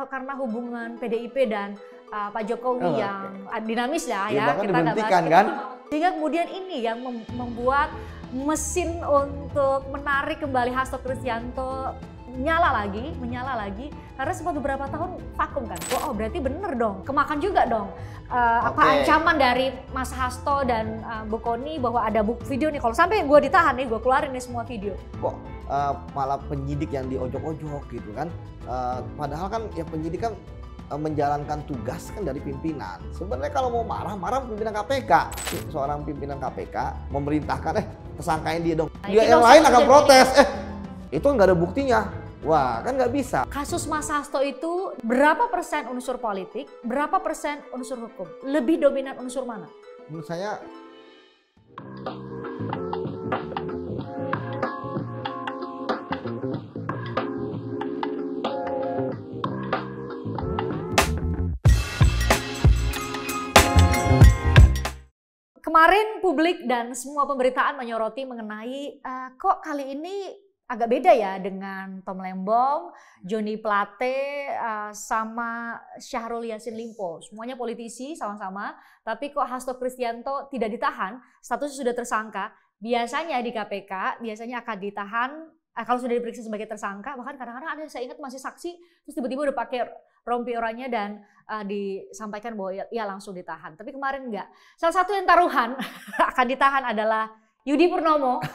atau karena hubungan PDIP dan Pak Jokowi yang dinamis ya, bahkan kita dibentikan kan? Sehingga kemudian ini yang membuat mesin untuk menarik kembali Hasto Kristianto menyala lagi karena sempat beberapa tahun vakum kan. Oh berarti bener dong, kemakan juga dong ancaman dari Mas Hasto dan Bu Kony bahwa ada video nih, kalau sampai gue ditahan nih gue keluarin nih semua video. Kok malah penyidik yang diojok-ojok gitu kan, padahal kan ya penyidik kan menjalankan tugas kan dari pimpinan. Sebenarnya kalau mau marah pimpinan KPK, seorang pimpinan KPK memerintahkan tersangkain dia dong. Dia yang lain akan protes, itu nggak ada buktinya. Wah, kan nggak bisa. Kasus Mas Hasto itu berapa persen unsur politik, berapa persen unsur hukum? Lebih dominan unsur mana? Menurut saya kemarin publik dan semua pemberitaan menyoroti mengenai kok kali ini agak beda ya dengan Tom Lembong, Johnny Plate, sama Syahrul Yassin Limpo. Semuanya politisi sama-sama, tapi kok Hasto Kristianto tidak ditahan, statusnya sudah tersangka. Biasanya di KPK, biasanya akan ditahan, kalau sudah diperiksa sebagai tersangka, bahkan kadang-kadang ada yang saya ingat masih saksi, terus tiba-tiba udah pakai rompi oranye dan disampaikan bahwa ya langsung ditahan. Tapi kemarin enggak. Salah satu yang taruhan akan ditahan adalah Yudi Purnomo.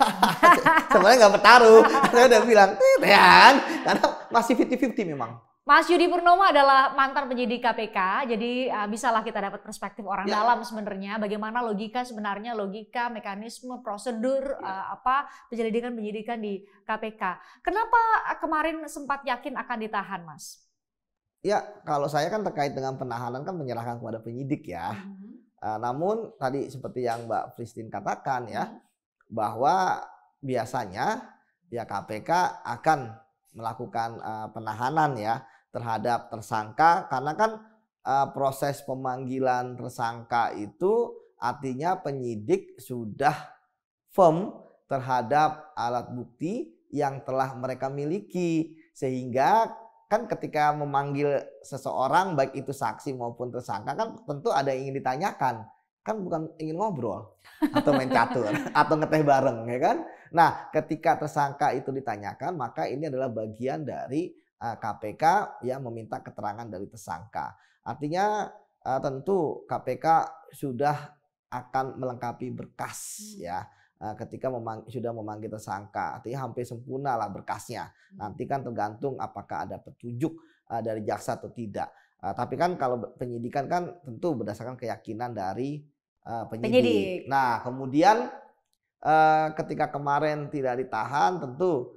Sebenarnya nggak bertaruh, saya udah bilang, kan, karena masih 50-50 memang. Mas Yudi Purnomo adalah mantan penyidik KPK, jadi bisalah kita dapat perspektif orang dalam sebenarnya, bagaimana logika sebenarnya, logika, mekanisme, prosedur, penyelidikan-penyidikan di KPK. Kenapa kemarin sempat yakin akan ditahan, Mas? Ya, kalau saya kan terkait dengan penahanan kan menyerahkan kepada penyidik ya. Namun tadi seperti yang Mbak Christine katakan ya, bahwa biasanya ya KPK akan melakukan penahanan ya terhadap tersangka, karena kan proses pemanggilan tersangka itu artinya penyidik sudah firm terhadap alat bukti yang telah mereka miliki, sehingga kan ketika memanggil seseorang baik itu saksi maupun tersangka kan tentu ada yang ingin ditanyakan. Kan bukan ingin ngobrol atau main catur atau ngeteh bareng ya kan. Nah, ketika tersangka itu ditanyakan, maka ini adalah bagian dari KPK yang meminta keterangan dari tersangka. Artinya tentu KPK sudah akan melengkapi berkas ya ketika sudah memanggil tersangka. Artinya hampir sempurna lah berkasnya. Nanti kan tergantung apakah ada petunjuk dari jaksa atau tidak. Tapi kan kalau penyidikan kan tentu berdasarkan keyakinan dari penyidik. Nah kemudian ketika kemarin tidak ditahan, tentu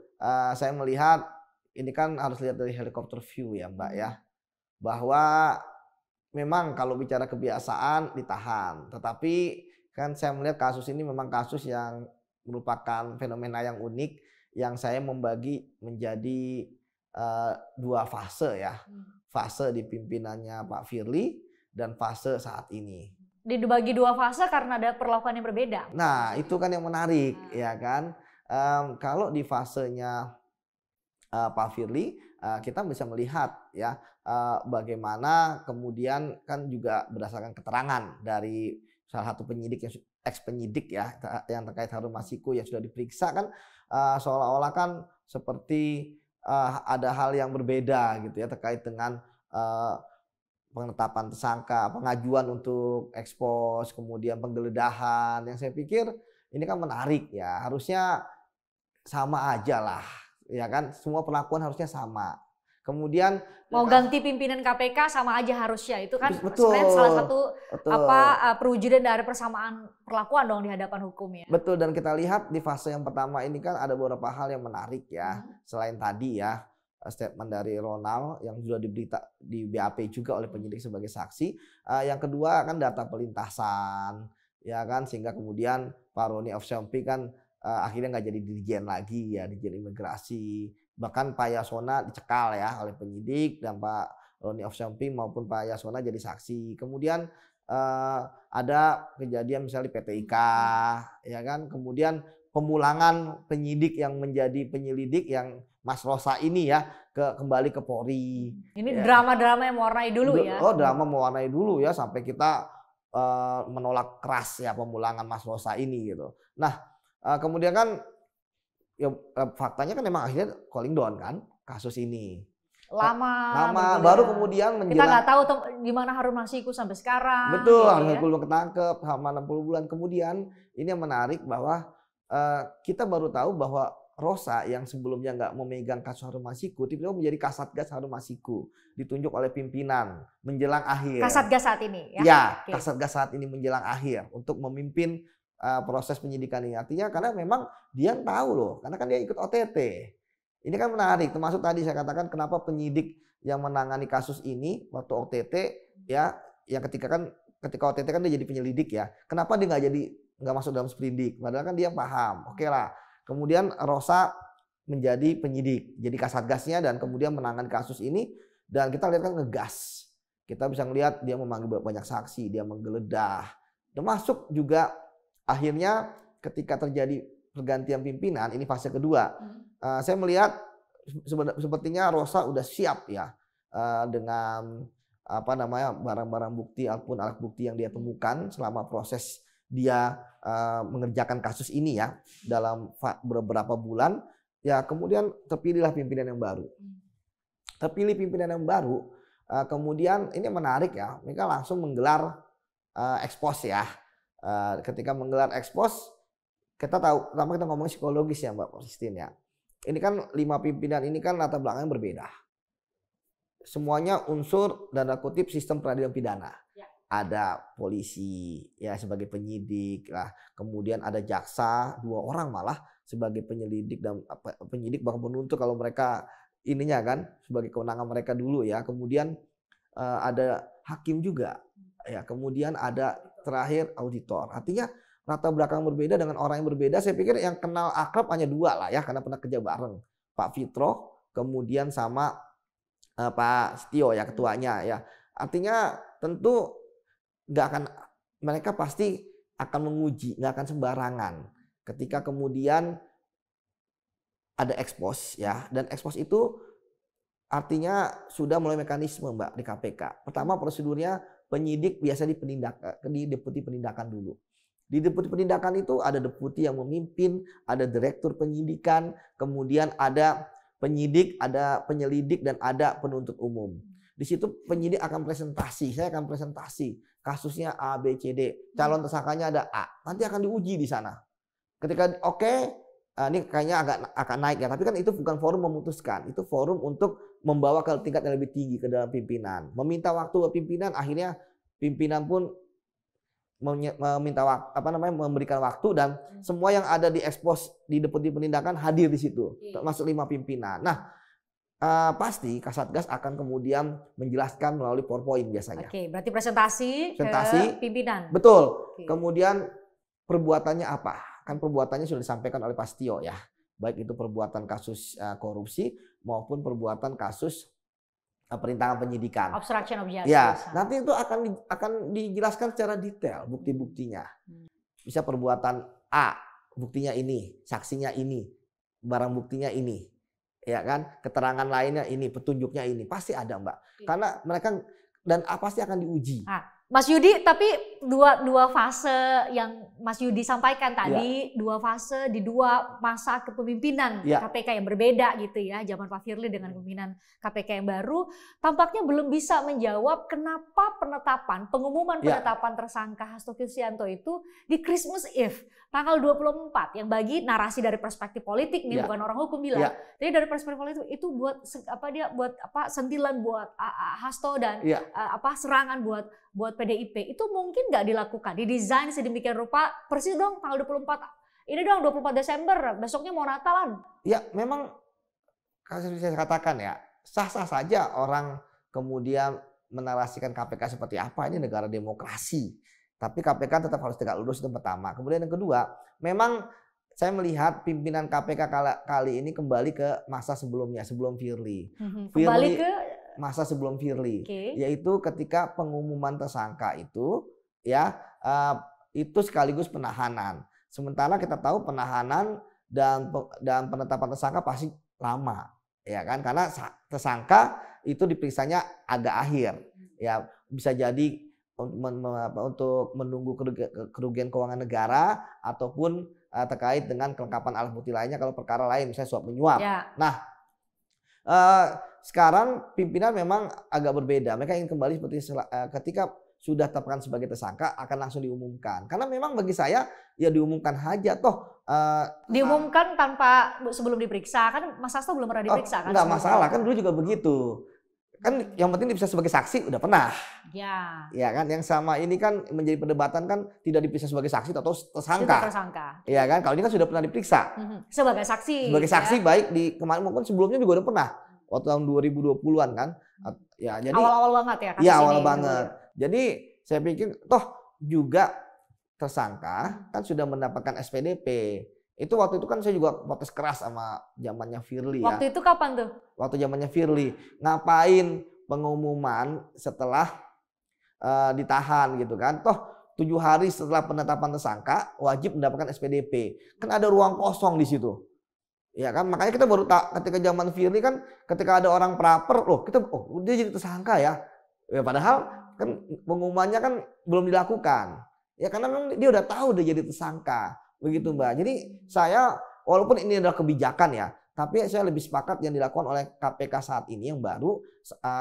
saya melihat ini kan harus lihat dari helikopter view ya Mbak ya. Bahwa memang kalau bicara kebiasaan ditahan. Tetapi kan saya melihat kasus ini memang kasus yang merupakan fenomena yang unik, yang saya membagi menjadi dua fase ya. Fase di pimpinannya Pak Firly dan fase saat ini. Dibagi dua fase karena ada perlakuan yang berbeda. Nah itu kan yang menarik ya kan. Kalau di fasenya Pak Firly kita bisa melihat ya bagaimana kemudian kan juga berdasarkan keterangan dari salah satu penyidik yang ex penyidik ya yang terkait Harun Masiku yang sudah diperiksa kan seolah-olah kan seperti ada hal yang berbeda gitu ya terkait dengan penetapan tersangka, pengajuan untuk ekspos, kemudian penggeledahan. Yang saya pikir ini kan menarik ya, harusnya sama aja lah, ya kan? Semua perlakuan harusnya sama. Kemudian mau ganti pimpinan KPK sama aja harusnya, itu kan betul, sebenarnya salah satu perwujudan dari persamaan perlakuan dong di hadapan hukum ya. Betul, dan kita lihat di fase yang pertama ini kan ada beberapa hal yang menarik ya. Selain tadi ya statement dari Ronald yang sudah di BAP juga oleh penyidik sebagai saksi. Yang kedua kan data pelintasan ya kan, sehingga kemudian Pak Roni Ofsyompi kan akhirnya nggak jadi dirjen lagi ya, dirjen imigrasi. Bahkan Pak Yasona dicekal ya oleh penyidik dan Pak Roni Ofsyompi maupun Pak Yasona jadi saksi. Kemudian ada kejadian misalnya di PT IKA ya kan, kemudian pemulangan penyidik yang menjadi penyelidik yang Mas Rosa ini ya kembali ke Polri. Ini drama-drama yang mewarnai dulu ya. Oh, drama mewarnai dulu ya sampai kita menolak keras ya pemulangan Mas Rosa ini gitu. Nah, kemudian kan ya faktanya kan memang akhirnya calling down kan kasus ini. Lama baru kemudian menjelang, kita nggak tahu gimana Harun Masiku sampai sekarang. Betul, Harun Masiku belum ketangkep selama 60 bulan kemudian. Ini yang menarik bahwa kita baru tahu bahwa Rosa yang sebelumnya nggak memegang kasus Harun Masiku, tiba-tiba menjadi Kasatgas Harun Masiku, ditunjuk oleh pimpinan menjelang akhir. Kasatgas saat ini ya? Ya, Kasatgas saat ini menjelang akhir untuk memimpin proses penyidikan ini. Artinya karena memang dia tahu loh, karena kan dia ikut OTT. Ini kan menarik, termasuk tadi saya katakan kenapa penyidik yang menangani kasus ini waktu OTT ya, yang ketika OTT kan dia jadi penyelidik ya. Kenapa dia nggak masuk dalam sprindik? Padahal kan dia paham. Oke lah. Kemudian Rosa menjadi penyidik, jadi kasatgasnya dan kemudian menangani kasus ini dan kita lihat kan ngegas. Kita bisa ngelihat dia memanggil banyak saksi, dia menggeledah. Termasuk juga akhirnya ketika terjadi pergantian pimpinan, ini fase kedua. Saya melihat sepertinya Rosa udah siap ya dengan barang-barang bukti ataupun alat bukti yang dia temukan selama proses dia mengerjakan kasus ini ya dalam beberapa bulan. Ya kemudian terpilihlah pimpinan yang baru. Terpilih pimpinan yang baru, kemudian ini menarik ya, mereka langsung menggelar ekspos ya. Ketika menggelar ekspos, kita tahu, pertama kita ngomong psikologis ya Mbak Christine ya. Ini kan 5 pimpinan ini kan latar belakangnya berbeda. Semuanya unsur tanda kutip sistem peradilan pidana. Ya. Ada polisi ya sebagai penyidik lah, kemudian ada jaksa 2 orang malah sebagai penyelidik dan penyidik bahkan penuntut kalau mereka ininya kan sebagai kewenangan mereka dulu ya. Kemudian ada hakim juga ya. Kemudian ada terakhir auditor. Artinya latar belakang berbeda dengan orang yang berbeda. Saya pikir yang kenal akrab hanya 2 lah ya karena pernah kerja bareng. Pak Fitro kemudian sama Pak Setio ya ketuanya ya. Artinya tentu mereka pasti akan menguji, nggak akan sembarangan. Ketika kemudian ada ekspos ya, dan ekspos itu artinya sudah mulai mekanisme Mbak di KPK. Pertama prosedurnya penyidik biasa di deputi penindakan dulu. Di deputi penindakan itu ada deputi yang memimpin, ada direktur penyidikan, kemudian ada penyidik, ada penyelidik, dan ada penuntut umum. Di situ penyidik akan presentasi, saya akan presentasi kasusnya A, B, C, D. Calon tersangkanya ada A, nanti akan diuji di sana. Ketika ini kayaknya akan naik ya, tapi kan itu bukan forum memutuskan, itu forum untuk membawa ke tingkat yang lebih tinggi ke dalam pimpinan. Meminta waktu ke pimpinan, akhirnya pimpinan pun meminta memberikan waktu dan semua yang ada di ekspos di deputi penindakan hadir di situ, termasuk 5 pimpinan. Nah, pasti Kasatgas akan kemudian menjelaskan melalui PowerPoint biasanya. Oke, berarti presentasi ke pimpinan. Betul. Kemudian perbuatannya apa? Kan perbuatannya sudah disampaikan oleh Pak Setio ya. Baik itu perbuatan kasus korupsi maupun perbuatan kasus perintangan penyidikan. Obstruction of justice. Ya, nanti itu akan dijelaskan secara detail bukti-buktinya. Bisa perbuatan A, buktinya ini, saksinya ini, barang buktinya ini. Ya kan? Keterangan lainnya ini, petunjuknya ini. Pasti ada, Mbak. Karena mereka dan pasti akan diuji. Mas Yudi, tapi dua fase yang Mas Yudi sampaikan tadi, 2 fase di 2 masa kepemimpinan KPK yang berbeda gitu ya, zaman Pak Firly dengan kepemimpinan KPK yang baru, tampaknya belum bisa menjawab kenapa pengumuman penetapan tersangka Hasto Kristianto itu di Christmas Eve, tanggal 24, yang bagi narasi dari perspektif politik nih, bukan orang hukum bilang. Jadi dari perspektif politik itu buat sentilan buat Hasto dan serangan buat PDIP itu mungkin nggak dilakukan, didesain sedemikian rupa persis dong tanggal 24 ini dong 24 Desember besoknya mau Natalan. Ya memang saya katakan ya sah-sah saja orang kemudian menarasikan KPK seperti apa, ini negara demokrasi, tapi KPK tetap harus tegak lurus, itu pertama. Kemudian yang kedua, memang saya melihat pimpinan KPK kali ini kembali ke masa sebelumnya, sebelum Firly. Kembali ke masa sebelum Firly, yaitu ketika pengumuman tersangka itu ya itu sekaligus penahanan. Sementara kita tahu penahanan dan penetapan tersangka pasti lama, ya kan? Karena tersangka itu diperiksanya agak akhir, ya bisa jadi untuk menunggu kerugian keuangan negara ataupun terkait dengan kelengkapan alat bukti lainnya kalau perkara lain misalnya suap menyuap. Ya. Nah, sekarang pimpinan memang agak berbeda. Mereka ingin kembali seperti ketika sudah tetapkan sebagai tersangka akan langsung diumumkan. Karena memang bagi saya ya diumumkan aja toh. Diumumkan tanpa sebelum diperiksa, kan Mas Hasto belum pernah diperiksa kan? Enggak masalah, kan dulu juga begitu. Kan yang penting diperiksa sebagai saksi udah pernah. Ya. Ya kan, yang sama ini kan menjadi perdebatan kan tidak diperiksa sebagai saksi atau tersangka. Iya kan, kalau ini kan sudah pernah diperiksa. Sebagai saksi. Sebagai saksi ya. Baik di kemarin maupun sebelumnya juga udah pernah. Waktu tahun 2020-an kan. Ya, jadi awal-awal banget ya kasus ini. Iya, awal banget. Jadi saya pikir toh juga tersangka kan sudah mendapatkan SPDP. Itu waktu itu kan saya juga protes keras sama zamannya Firly ya. Waktu itu kapan tuh? Waktu zamannya Firly. Ngapain pengumuman setelah ditahan gitu kan. Toh 7 hari setelah penetapan tersangka wajib mendapatkan SPDP. Kan ada ruang kosong di situ. Ya kan, makanya kita baru ketika zaman Firly kan ketika ada orang praper, loh kita dia jadi tersangka ya. Ya padahal kan pengumumannya kan belum dilakukan. Ya karena memang dia udah tahu dia jadi tersangka. Begitu Mbak. Jadi saya walaupun ini adalah kebijakan ya, tapi saya lebih sepakat yang dilakukan oleh KPK saat ini yang baru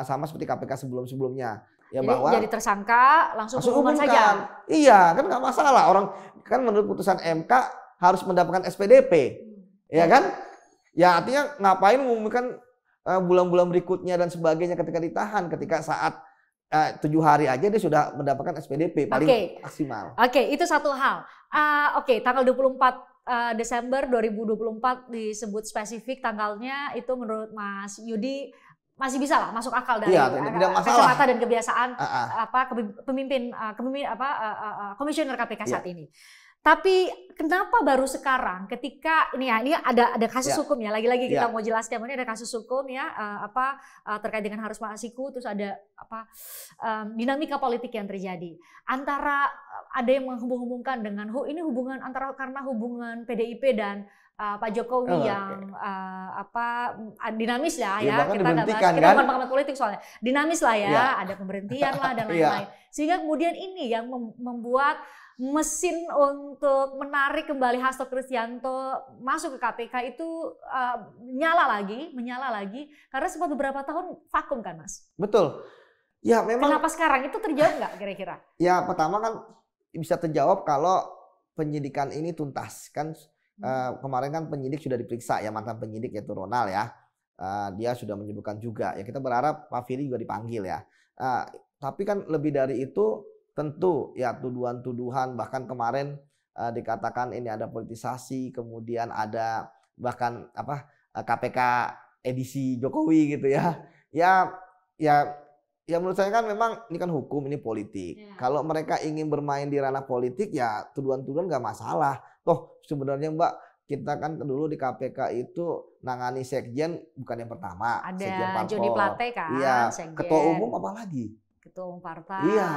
sama seperti KPK sebelum-sebelumnya. Ya, jadi, bahwa jadi tersangka langsung umumkan saja. Iya, kan nggak masalah. Orang kan menurut putusan MK harus mendapatkan SPDP. Ya kan? Ya artinya ngapain mengumumkan bulan-bulan berikutnya dan sebagainya ketika ditahan, ketika saat 7 hari aja dia sudah mendapatkan SPDP paling maksimal. Oke, itu satu hal. Tanggal 24 Desember 2024 disebut spesifik tanggalnya itu menurut Mas Yudi masih bisa lah masuk akal dari kacamata dan kebiasaan komisioner KPK saat ini. Tapi kenapa baru sekarang ketika ini ada kasus hukum ya, lagi-lagi kita mau jelaskan ini ada kasus hukum ya terkait dengan Harus Masiku, terus ada dinamika politik yang terjadi antara ada yang menghubung-hubungkan dengan ini hubungan karena hubungan PDIP dan Pak Jokowi yang dinamis lah ya, kita nggak bahas, kita bukan pengamat politik soalnya dinamis lah ya, ada pemberhentian lah dan lain-lain sehingga kemudian ini yang membuat mesin untuk menarik kembali Hasto Kristianto masuk ke KPK itu menyala lagi karena sempat beberapa tahun vakum kan Mas? Betul. Ya memang. Kenapa sekarang itu terjawab nggak kira-kira? Ya pertama kan bisa terjawab kalau penyidikan ini tuntas kan. Kemarin kan penyidik sudah diperiksa ya, mantan penyidik yaitu Ronald ya. Dia sudah menyebutkan juga ya, kita berharap Pak Firly juga dipanggil ya. Tapi kan lebih dari itu tentu ya tuduhan-tuduhan, bahkan kemarin dikatakan ini ada politisasi, kemudian ada bahkan KPK edisi Jokowi gitu ya. Ya menurut saya kan memang ini kan hukum, ini politik. Kalau mereka ingin bermain di ranah politik ya tuduhan-tuduhan nggak masalah. Toh sebenarnya Mbak, kita kan dulu di KPK itu nangani sekjen bukan yang pertama. Ada Johnny Plate kan, iya, sekjen. Ketua umum apa lagi? Ketua umum partai. Iya,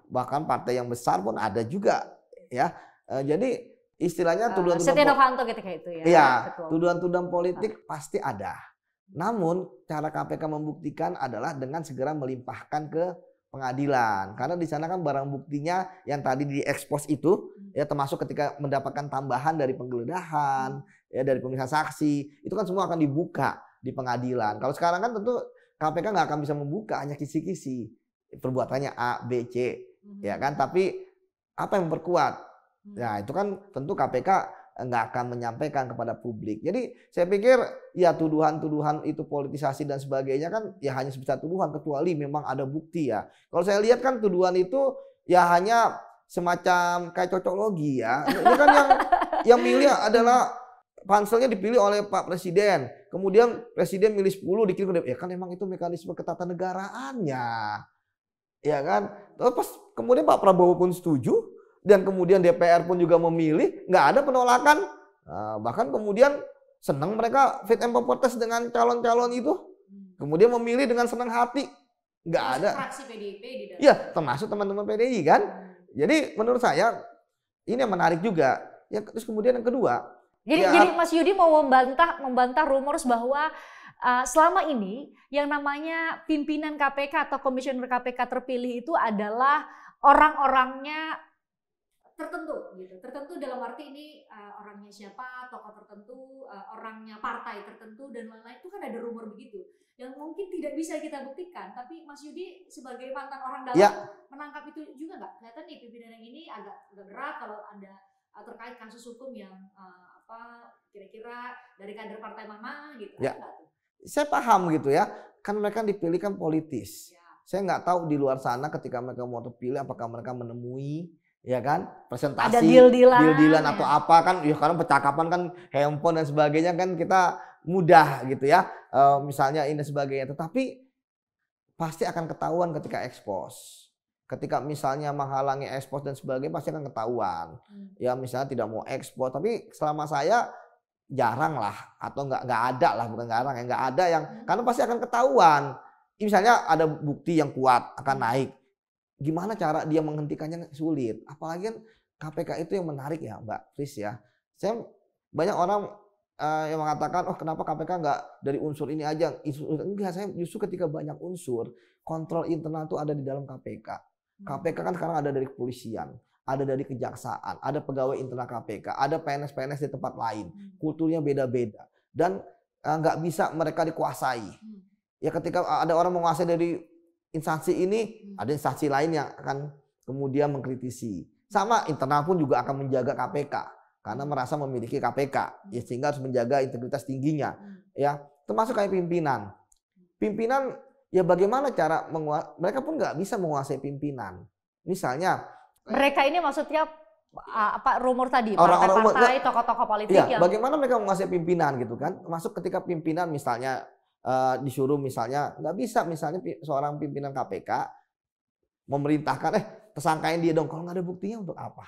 bahkan partai yang besar pun ada juga ya. Jadi istilahnya tuduhan-tuduhan Setia Novanto ketika itu ya. Iya, tuduhan-tuduhan politik pasti ada. Namun cara KPK membuktikan adalah dengan segera melimpahkan ke pengadilan. Karena di sana kan barang buktinya yang tadi diekspos itu ya, termasuk ketika mendapatkan tambahan dari penggeledahan, ya dari pemeriksaan saksi, itu kan semua akan dibuka di pengadilan. Kalau sekarang kan tentu KPK nggak akan bisa membuka, hanya kisi-kisi perbuatannya A, B, C, ya kan. Tapi apa yang memperkuat? Ya itu kan tentu KPK nggak akan menyampaikan kepada publik. Jadi saya pikir ya tuduhan-tuduhan itu politisasi dan sebagainya kan ya hanya sebesar tuduhan, kecuali memang ada bukti ya. Kalau saya lihat kan tuduhan itu ya hanya semacam kayak cocoklogi ya. Ini kan yang milih adalah panselnya dipilih oleh Pak Presiden. Kemudian Presiden milih 10 dikirim ke DPR. Ya kan emang itu mekanisme ketatanegaraan-nya. Ya kan? Terus kemudian Pak Prabowo pun setuju. Dan kemudian DPR pun juga memilih, nggak ada penolakan. Bahkan kemudian senang mereka fit and proper test dengan calon-calon itu. Kemudian memilih dengan senang hati. Nggak ada. Fraksi PDIP di dalam. Iya, termasuk teman-teman PDI kan. Jadi menurut saya ini yang menarik juga. Ya terus kemudian yang kedua. Jadi Mas Yudi mau membantah rumors bahwa selama ini yang namanya pimpinan KPK atau komisioner KPK terpilih itu adalah orang-orangnya tertentu gitu. Tertentu dalam arti ini orangnya siapa, tokoh tertentu, orangnya partai tertentu dan lain-lain, itu kan ada rumor begitu. Yang mungkin tidak bisa kita buktikan, tapi Mas Yudi sebagai mantan orang dalam menangkap itu juga nggak? Kelihatan nih pimpinan yang ini agak berat kalau ada terkait kasus hukum yang kira-kira dari kader partai mana gitu. Ya. Saya paham gitu ya, kan mereka dipilih kan politis. Ya. Saya nggak tahu di luar sana ketika mereka mau terpilih apakah mereka menemui ya kan presentasi ada deal-dealan atau apa kan ya, karena percakapan kan handphone dan sebagainya kan kita mudah gitu ya, misalnya ini sebagainya, tetapi pasti akan ketahuan ketika ekspos. Ketika misalnya menghalangi ekspos dan sebagainya pasti akan ketahuan. Ya misalnya tidak mau ekspos, tapi selama saya jarang lah atau nggak ada lah, bukan jarang ya, nggak ada yang karena pasti akan ketahuan. Misalnya ada bukti yang kuat akan naik, gimana cara dia menghentikannya sulit. Apalagi kan KPK itu yang menarik ya Mbak Fris ya. Saya banyak orang yang mengatakan oh kenapa KPK nggak dari unsur ini aja. Enggak, saya justru ketika banyak unsur kontrol internal itu ada di dalam KPK. KPK kan sekarang ada dari kepolisian, ada dari kejaksaan, ada pegawai internal KPK, ada PNS-PNS di tempat lain. Kulturnya beda-beda dan nggak bisa mereka dikuasai. Ya ketika ada orang menguasai dari instansi ini, ada instansi lain yang akan kemudian mengkritisi. Sama internal pun juga akan menjaga KPK karena merasa memiliki KPK, ya sehingga harus menjaga integritas tingginya. Ya termasuk kayak pimpinan. Pimpinan ya bagaimana cara mereka pun nggak bisa menguasai pimpinan. Misalnya mereka ini maksudnya apa rumor tadi partai-partai, tokoh-tokoh politik ya, yang bagaimana mereka menguasai pimpinan gitu kan? Masuk ketika pimpinan misalnya disuruh misalnya nggak bisa misalnya seorang pimpinan KPK memerintahkan tersangkain dia dong, kalau nggak ada buktinya untuk apa?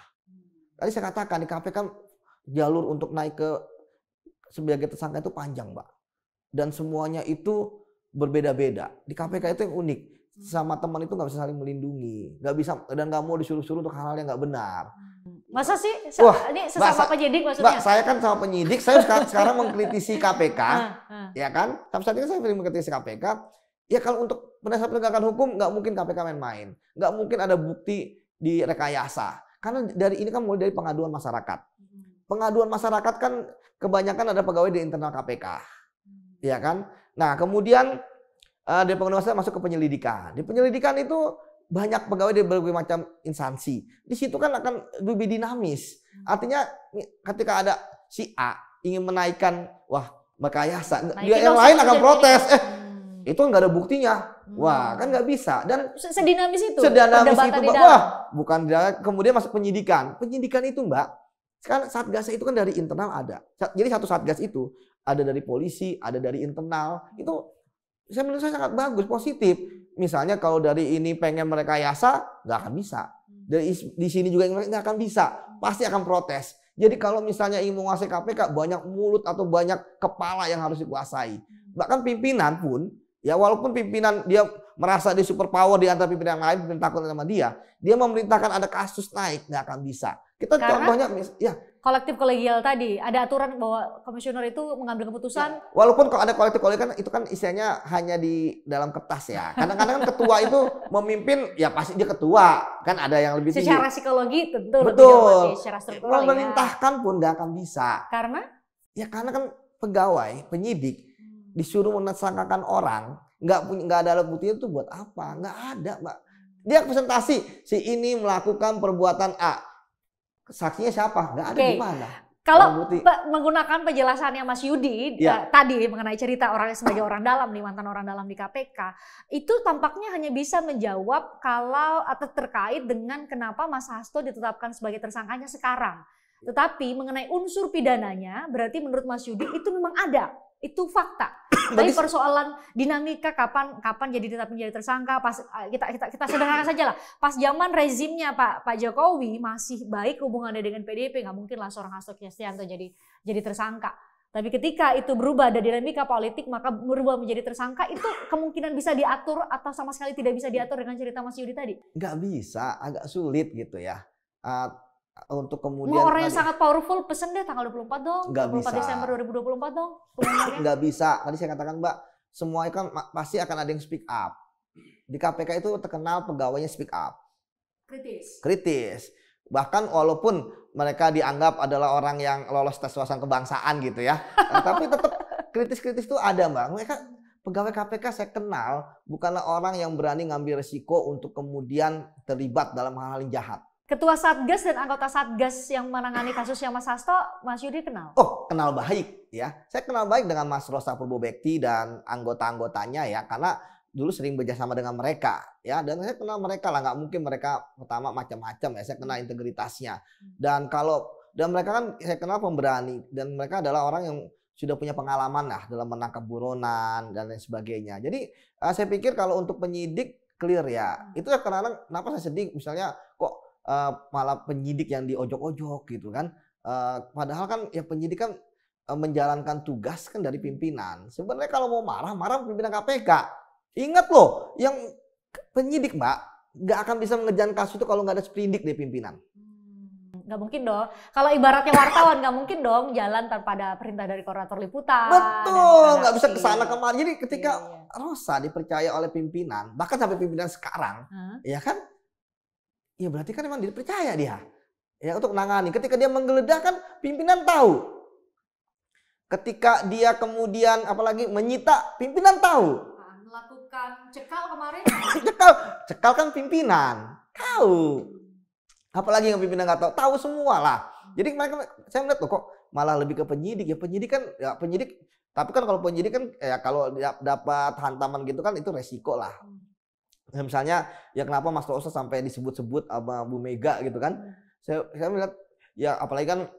Tadi saya katakan di KPK jalur untuk naik ke sebagai tersangka itu panjang Mbak, dan semuanya itu berbeda-beda. Di KPK itu yang unik, sama teman itu nggak bisa saling melindungi, nggak bisa dan nggak mau disuruh-suruh untuk hal-hal yang nggak benar. Masa sih? Ini sesama penyidik maksudnya? Mbak, saya kan sama penyidik, saya sekarang mengkritisi KPK, ya kan? Sampai saat ini saya sering mengkritisi KPK. Ya kalau untuk penasihat penegakan hukum nggak mungkin KPK main-main, nggak mungkin ada bukti di rekayasa. Karena dari ini kan mulai dari pengaduan masyarakat. Pengaduan masyarakat kan kebanyakan ada pegawai di internal KPK, ya kan? Nah kemudian dari pengaduan masyarakat masuk ke penyelidikan. Di penyelidikan itu banyak pegawai dari berbagai macam instansi. Di situ kan akan lebih dinamis. Artinya ketika ada si A ingin menaikkan, wah rekayasa, dia yang lain akan protes. Itu nggak ada buktinya. Wah kan nggak bisa. Dan sedinamis itu. Sedinamis itu Mbak. Wah bukan. Kemudian masuk penyidikan. Penyidikan itu Mbak, sekarang satgas itu kan dari internal ada. Jadi satu satgas itu ada dari polisi, ada dari internal. Itu menurut saya sangat bagus, positif. Misalnya kalau dari ini pengen merekayasa, nggak akan bisa. Dari di sini juga nggak akan bisa, pasti akan protes. Jadi kalau misalnya ingin menguasai KPK, banyak mulut atau banyak kepala yang harus dikuasai. Bahkan pimpinan pun, ya walaupun pimpinan dia merasa di super power di antara pimpinan yang lain, pimpinan takut sama dia memerintahkan ada kasus naik, nggak akan bisa. Kita contohnya, ya. Kolektif kolegial tadi, ada aturan bahwa komisioner itu mengambil keputusan. Ya, walaupun kalau ada kolektif kolegial kan itu kan istilahnya hanya di dalam kertas ya. Kadang-kadang kan ketua itu memimpin, ya pasti dia ketua, kan ada yang lebih tinggi. Secara psikologi tentu betul. Lebih secara struktural. Memerintahkan pun nggak akan bisa. Karena? Ya karena kan pegawai, penyidik disuruh mentersangkakan orang, nggak ada alat buktinya itu buat apa? Nggak ada, Mbak. Dia presentasi si ini melakukan perbuatan A. Saksinya siapa? Nggak ada. Gimana? Kalau menggunakan penjelasannya Mas Yudi tadi mengenai cerita orang sebagai orang dalam nih, mantan orang dalam di KPK, itu tampaknya hanya bisa menjawab kalau atau terkait dengan kenapa Mas Hasto ditetapkan sebagai tersangkanya sekarang. Tetapi mengenai unsur pidananya, berarti menurut Mas Yudi itu memang ada. Itu fakta. Tapi persoalan dinamika kapan jadi tetap menjadi tersangka, pas kita sederhana saja lah. Pas zaman rezimnya Pak Jokowi masih baik hubungannya dengan PDIP, nggak mungkin lah seorang Hasto Kristianto jadi tersangka. Tapi ketika itu berubah ada dinamika politik, maka berubah menjadi tersangka, itu kemungkinan bisa diatur atau sama sekali tidak bisa diatur dengan cerita Mas Yudi tadi? Nggak bisa, agak sulit gitu ya. untuk Mau kemudian orang yang sangat powerful pesen deh tanggal 24 dong, nggak 24 bisa. Desember 2024 dong. Nggak bisa. Tadi saya katakan Mbak, semuanya kan pasti akan ada yang speak up. Di KPK itu terkenal pegawainya speak up. Kritis. Bahkan walaupun mereka dianggap adalah orang yang lolos tes wawasan kebangsaan gitu ya. Tapi tetap kritis-kritis itu ada Mbak. Mereka pegawai KPK saya kenal bukanlah orang yang berani ngambil resiko untuk kemudian terlibat dalam hal-hal yang jahat. Ketua Satgas dan anggota Satgas yang menangani kasusnya Mas Hasto, Mas Yudi kenal? Oh, kenal baik ya. Saya kenal baik dengan Mas Rosa Purbobekti dan anggota-anggotanya ya, karena dulu sering bekerjasama dengan mereka ya, dan saya kenal mereka lah. Nggak mungkin mereka pertama macam-macam ya. Saya kenal integritasnya dan mereka kan saya kenal pemberani, dan mereka adalah orang yang sudah punya pengalaman lah dalam menangkap buronan dan lain sebagainya. Jadi saya pikir kalau untuk penyidik clear ya. Itu ya kenapa saya sedih misalnya kok malah penyidik yang diojok-ojok gitu kan. Padahal kan ya penyidik kan menjalankan tugas kan dari pimpinan. Sebenarnya kalau mau marah pimpinan KPK. Ingat loh, yang penyidik Mbak nggak akan bisa mengerjakan kasus itu kalau nggak ada sprindik dari pimpinan. Nggak mungkin dong. Kalau ibaratnya wartawan nggak mungkin dong jalan tanpa ada perintah dari koordinator liputan. Betul, nggak bisa kesana kemari. Jadi ketika Rosa dipercaya oleh pimpinan, bahkan sampai pimpinan sekarang, ya kan? Ya berarti kan memang dipercaya dia ya untuk menangani. Ketika dia menggeledah kan pimpinan tahu. Ketika dia kemudian apalagi menyita, pimpinan tahu. Melakukan cekal kemarin. cekal kan pimpinan tahu. Apalagi yang pimpinan nggak tahu semua lah. Jadi mereka, saya melihat kok malah lebih ke penyidik ya. Penyidik. Tapi kan kalau penyidik kan ya kalau dapat hantaman gitu kan itu resiko lah. Misalnya ya kenapa Mas Rosa sampai disebut-sebut sama Bu Mega gitu kan. Saya melihat ya apalagi kan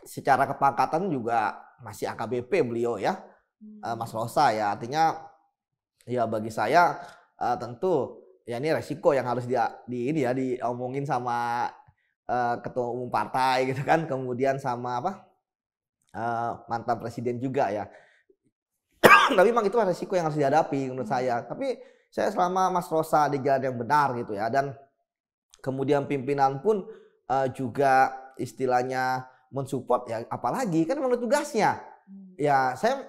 secara kepangkatan juga masih AKBP beliau ya. Mas Rosa ya, artinya ya bagi saya tentu ya ini resiko yang harus diomongin sama ketua umum partai gitu kan, kemudian sama mantan presiden juga ya. Tapi memang itu resiko yang harus dihadapi menurut saya. Tapi saya selama Mas Rosa di jalan yang benar gitu ya, dan kemudian pimpinan pun juga istilahnya mensupport ya, apalagi kan memang tugasnya. Ya saya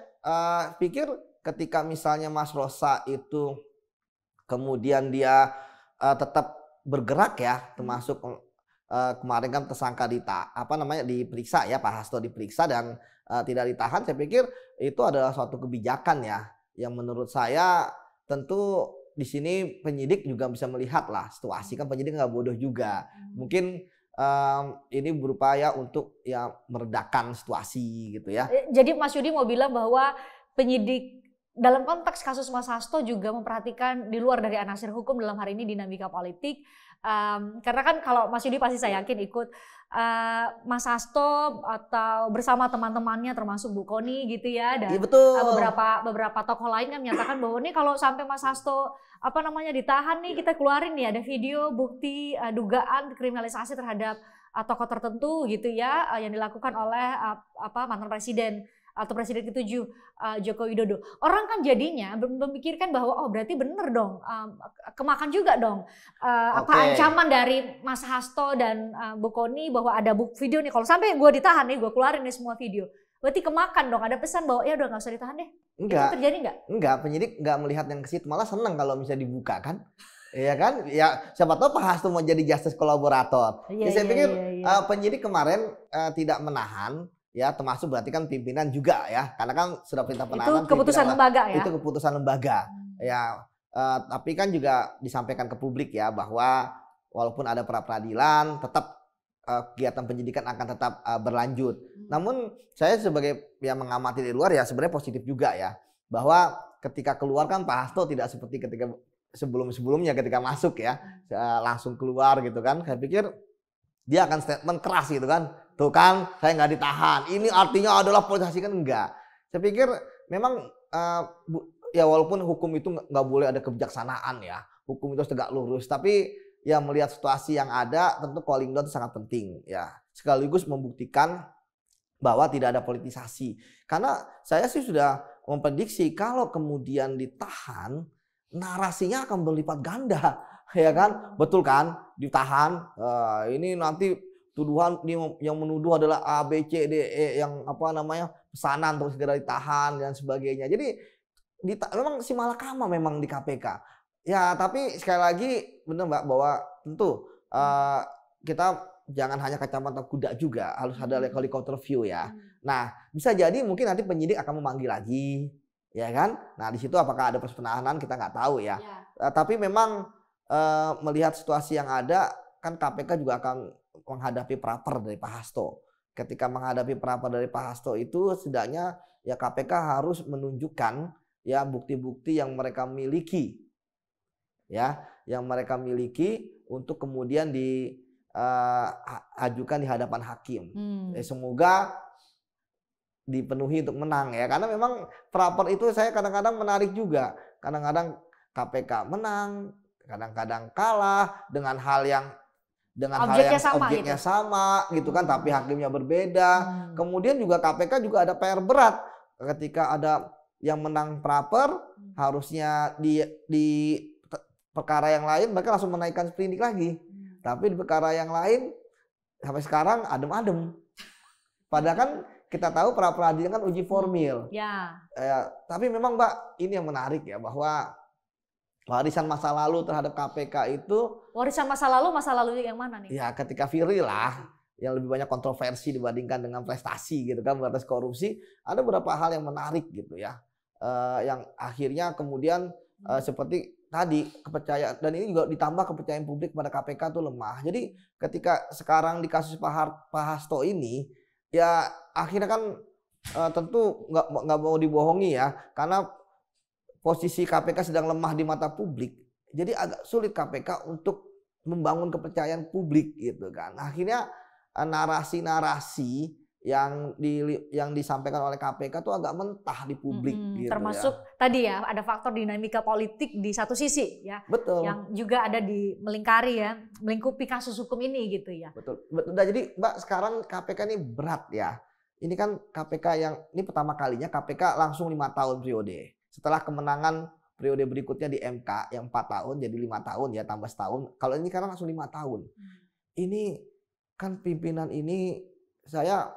pikir ketika misalnya Mas Rosa itu kemudian dia tetap bergerak ya, termasuk kemarin kan tersangka diperiksa ya, Pak Hasto diperiksa dan tidak ditahan. Saya pikir itu adalah suatu kebijakan ya, yang menurut saya tentu di sini penyidik juga bisa melihat lah situasi, kan penyidik nggak bodoh juga. Mungkin ini berupaya untuk ya meredakan situasi gitu ya. Jadi Mas Yudi mau bilang bahwa penyidik dalam konteks kasus Mas Hasto juga memperhatikan di luar dari anasir hukum dalam hari ini dinamika politik. Karena kan kalau Mas Yudi pasti saya yakin ikut Mas Hasto atau bersama teman-temannya termasuk Bu Kony gitu ya, dan beberapa tokoh lain kan menyatakan bahwa ini kalau sampai Mas Hasto ditahan nih, kita keluarin nih ada video bukti dugaan kriminalisasi terhadap tokoh tertentu gitu ya, yang dilakukan oleh mantan presiden atau presiden ke-7 Joko Widodo. Orang kan jadinya memikirkan bahwa oh berarti bener dong, kemakan juga dong ancaman dari Mas Hasto dan Bu Kony bahwa ada video nih, kalau sampai gue ditahan nih, gue keluarin nih semua video. Berarti kemakan dong, ada pesan bahwa ya udah nggak usah ditahan deh. Enggak. Itu terjadi nggak? Enggak, penyidik nggak melihat yang ke situ, malah seneng kalau bisa dibuka kan. Iya kan? Ya siapa tahu Pak Hasto mau jadi justice kolaborator. Saya pikir penyidik kemarin tidak menahan. Ya termasuk berarti kan pimpinan juga ya, karena kan sudah perintah penahanan. Itu keputusan lembaga ya? Itu keputusan lembaga. Ya, tapi kan juga disampaikan ke publik ya bahwa walaupun ada pra peradilan, tetap kegiatan penyidikan akan tetap berlanjut. Namun saya sebagai yang mengamati dari luar ya sebenarnya positif juga ya, bahwa ketika keluar kan Pak Hasto tidak seperti ketika sebelumnya ketika masuk ya langsung keluar gitu kan. Saya pikir dia akan statement keras gitu kan. Tuh kan, saya nggak ditahan. Ini artinya adalah politisasi, kan enggak. Saya pikir memang ya walaupun hukum itu nggak boleh ada kebijaksanaan ya. Hukum itu harus tegak lurus. Tapi ya melihat situasi yang ada, tentu calling down itu sangat penting ya. Sekaligus membuktikan bahwa tidak ada politisasi. Karena saya sih sudah memprediksi kalau kemudian ditahan, narasinya akan berlipat ganda. Ya kan, betul kan, ditahan. Ini nanti tuduhan yang menuduh adalah A, B, C, D, E yang pesanan terus segera ditahan dan sebagainya. Jadi memang si malakama memang di KPK. Ya, tapi sekali lagi benar Mbak bahwa tentu kita jangan hanya kacamata kuda juga, harus ada helicopter view ya. Nah, bisa jadi mungkin nanti penyidik akan memanggil lagi, ya kan? Nah, di situ apakah ada proses penahanan kita nggak tahu ya. Tapi memang melihat situasi yang ada, kan KPK juga akan menghadapi praper dari Pak Hasto. Ketika menghadapi praper dari Pak Hasto itu setidaknya ya KPK harus menunjukkan ya bukti-bukti yang mereka miliki. Ya, yang mereka miliki untuk kemudian diajukan di hadapan hakim. Semoga dipenuhi untuk menang ya, karena memang praper itu saya kadang-kadang menarik juga. Kadang-kadang KPK menang, kadang-kadang kalah dengan hal yang objeknya sama gitu kan, tapi hakimnya berbeda. Kemudian juga KPK juga ada PR berat ketika ada yang menang praper, harusnya di perkara yang lain mereka langsung menaikkan sprindik lagi. Tapi di perkara yang lain sampai sekarang adem-adem. Padahal kan kita tahu pra peradilan kan uji formil. Tapi memang Mbak, ini yang menarik ya, bahwa warisan masa lalu terhadap KPK itu. Warisan masa lalu yang mana nih? Ya ketika Firly lah, yang lebih banyak kontroversi dibandingkan dengan prestasi gitu kan, memberantas korupsi. Ada beberapa hal yang menarik gitu ya, yang akhirnya kemudian seperti tadi kepercayaan, dan ini juga ditambah kepercayaan publik pada KPK tuh lemah. Jadi ketika sekarang di kasus Pak Hasto ini, ya akhirnya kan tentu nggak mau dibohongi ya, karena posisi KPK sedang lemah di mata publik, jadi agak sulit KPK untuk membangun kepercayaan publik gitu kan. Akhirnya narasi-narasi yang disampaikan oleh KPK tuh agak mentah di publik gitu. Termasuk tadi ya, ada faktor dinamika politik di satu sisi ya. Betul. Yang juga ada di melingkupi kasus hukum ini gitu ya. Betul. Nah, jadi Mbak, sekarang KPK ini berat ya. Ini kan KPK yang ini pertama kalinya KPK langsung 5 tahun periode. Setelah kemenangan periode berikutnya di MK yang 4 tahun jadi 5 tahun ya, tambah setahun. Kalau ini karena langsung 5 tahun. Ini kan pimpinan ini saya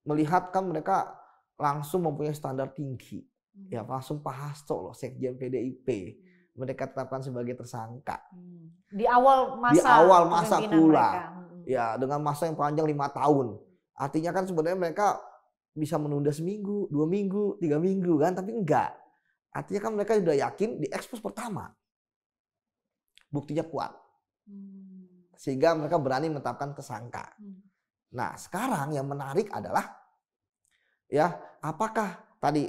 melihat kan mereka langsung mempunyai standar tinggi. Ya langsung Pak Hasto loh, Sekjen PDIP. Mereka tetapkan sebagai tersangka. Di awal masa pula. Ya dengan masa yang panjang 5 tahun. Artinya kan sebenarnya mereka bisa menunda seminggu, 2 minggu, 3 minggu kan, tapi enggak. Artinya kan mereka sudah yakin di ekspos pertama. Buktinya kuat. Sehingga mereka berani menetapkan tersangka. Nah, sekarang yang menarik adalah ya, apakah tadi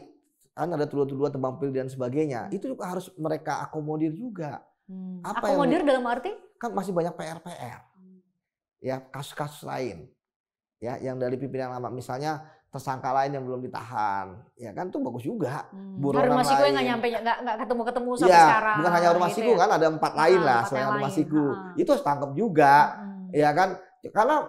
kan ada tuduhan tebang pilih dan sebagainya, itu juga harus mereka akomodir juga. Akomodir dalam arti? Kan masih banyak PR. Ya, kasus-kasus lain. Ya, yang dari pimpinan lama, misalnya tersangka lain yang belum ditahan, ya kan itu bagus juga. Harun Masiku yang nggak ketemu sampai sekarang. Bukan hanya Harun Masiku kan, ada 4 lain lah selain Harun Masiku. Itu harus tangkap juga, ya kan? Karena